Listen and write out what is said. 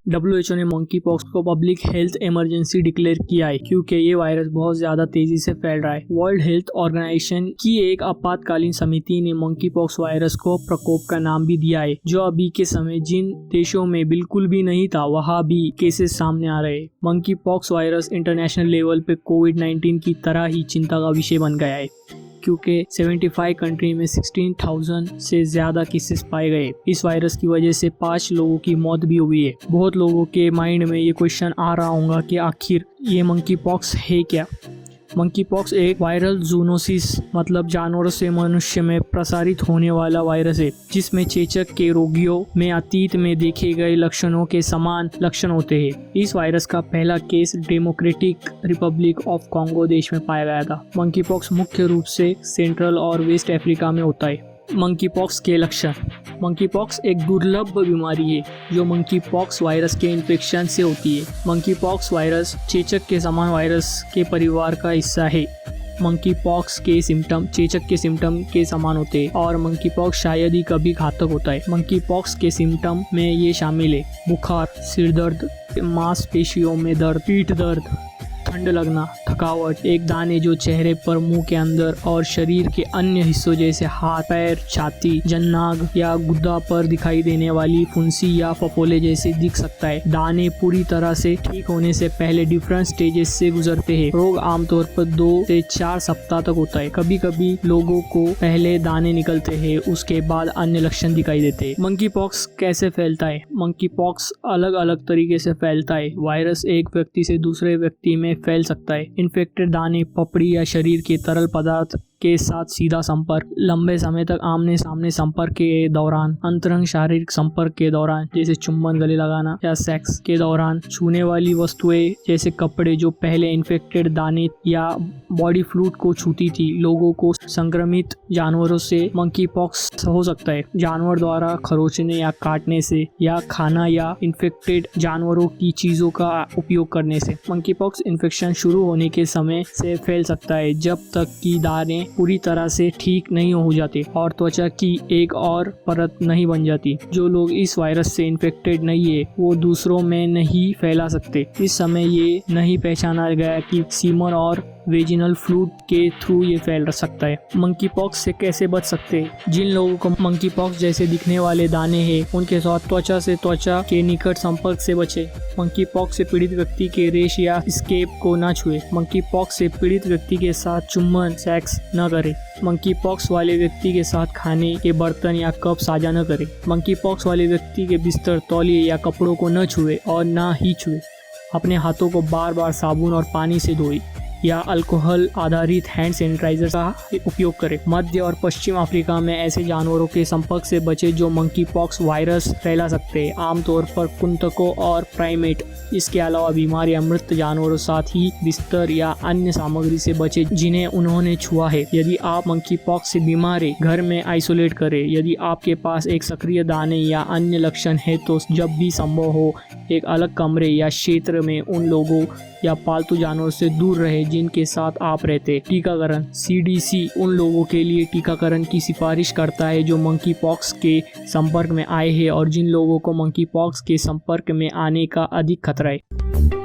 WHO ने monkey pox को public health emergency declare किया है क्योंकि ये वायरस बहुत ज़्यादा तेज़ी से फैल रहा है। वर्ल्ड हेल्थ ऑर्गेनाइजेशन की एक आपातकालीन समिति ने मंकी पॉक्स वायरस को प्रकोप का नाम भी दिया है, जो अभी के समय जिन देशों में बिल्कुल भी नहीं था वहाँ भी केसेस सामने आ रहे हैं। Monkey pox virus international level पे कोविड-19 की तरह ही चिंता का विषय बन गया है क्योंकि 75 कंट्री में 16,000 से ज़्यादा केसेस पाए गए। इस वायरस की वजह से 5 लोगों की मौत भी हुई है। बहुत लोगों के माइंड में ये क्वेश्चन आ रहा होगा कि आखिर ये मंकी पॉक्स है क्या। मंकी पॉक्स एक वायरल जूनोसिस मतलब जानवरों से मनुष्य में प्रसारित होने वाला वायरस है, जिसमें चेचक के रोगियों में अतीत में देखे गए लक्षणों के समान लक्षण होते हैं। इस वायरस का पहला case democratic Republic of Congo देश में पाया गया था। मंकी पॉक्स मुख्य रूप से सेंट्रल और वेस्ट अफ्रीका में होता है। मंकी पॉक्स के लक्षण। मंकी पॉक्स एक दुर्लभ बीमारी है जो मंकी पॉक्स वायरस के इन्फेक्शन से होती है। मंकी पॉक्स वायरस चेचक के समान वायरस के परिवार का हिस्सा है। मंकी पॉक्स के सिम्टम चेचक के सिम्टम के समान होते हैं और मंकी पॉक्स शायद ही कभी घातक होता है। मंकी पॉक्स के सिम्टम में ये शामिल है बुखार, सिर दर्द, मांसपेशियों में दर्द, पीठ दर्द, ठंड लगना, थकावट, एक दाने जो चेहरे पर, मुंह के अंदर और शरीर के अन्य हिस्सों जैसे हाथ, पैर, छाती, जन्नाग या गुद्दा पर दिखाई देने वाली फुंसी या फफोले जैसे दिख सकता है। दाने पूरी तरह से ठीक होने से पहले डिफरेंट स्टेजेस से गुजरते हैं। रोग आमतौर पर 2 से 4 सप्ताह तक होता है। कभी कभी लोगों को पहले दाने निकलते हैं, उसके बाद अन्य लक्षण दिखाई देते हैं। मंकी पॉक्स कैसे फैलता है? मंकी पॉक्स अलग अलग तरीके से फैलता है। वायरस एक व्यक्ति से दूसरे व्यक्ति में फैल सकता है। इन्फेक्टेड दाने, पपड़ी या शरीर के तरल पदार्थ के साथ सीधा संपर्क, लंबे समय तक आमने सामने संपर्क के दौरान, अंतरंग शारीरिक संपर्क के दौरान जैसे चुम्बन, गले लगाना या सेक्स के दौरान, छूने वाली वस्तुएं जैसे कपड़े जो पहले इन्फेक्टेड दाने या बॉडी फ्लूइड को छूती थी। लोगों को संक्रमित जानवरों से मंकी पॉक्स हो सकता है, जानवर द्वारा खरोचने या काटने से, या खाना या इन्फेक्टेड जानवरों की चीजों का उपयोग करने से। मंकी पॉक्स इन्फेक्शन शुरू होने के समय से फैल सकता है जब तक कि दाने पूरी तरह से ठीक नहीं हो जाते और त्वचा की एक और परत नहीं बन जाती। जो लोग इस वायरस से इन्फेक्टेड नहीं है वो दूसरों में नहीं फैला सकते। इस समय ये नहीं पहचाना गया कि सीमन और वेजिनल फ्लूइड के थ्रू ये फैल सकता है। मंकी पॉक्स से कैसे बच सकते हैं? जिन लोगों को मंकी पॉक्स जैसे दिखने वाले दाने हैं उनके साथ त्वचा से त्वचा के निकट संपर्क से बचें। मंकी पॉक्स से पीड़ित व्यक्ति के रेश या स्केप को न छुए। मंकी पॉक्स से पीड़ित व्यक्ति के साथ चुम्बन, सेक्स न करें। मंकी पॉक्स वाले व्यक्ति के साथ खाने के बर्तन या कप साझा न करें। मंकी पॉक्स वाले व्यक्ति के बिस्तर, तौलिए या कपड़ों को न छुए और न ही छुए। अपने हाथों को बार बार साबुन और पानी से धोएं या अल्कोहल आधारित हैंड सैनिटाइजर का उपयोग करें। मध्य और पश्चिम अफ्रीका में ऐसे जानवरों के संपर्क से बचें जो मंकी पॉक्स वायरस फैला सकते हैं, आमतौर पर कुंतकों और प्राइमेट। इसके अलावा बीमार या मृत जानवरों साथ ही बिस्तर या अन्य सामग्री से बचें जिन्हें उन्होंने छुआ है। यदि आप मंकी पॉक्स से बीमार हैं, घर में आइसोलेट करें। यदि आपके पास एक सक्रिय दाने या अन्य लक्षण है तो जब भी संभव हो एक अलग कमरे या क्षेत्र में उन लोगों या पालतू जानवरों से दूर रहे जिनके साथ आप रहते। टीकाकरण। CDC उन लोगों के लिए टीकाकरण की सिफारिश करता है जो मंकी पॉक्स के संपर्क में आए हैं और जिन लोगों को मंकी पॉक्स के संपर्क में आने का अधिक खतरा है।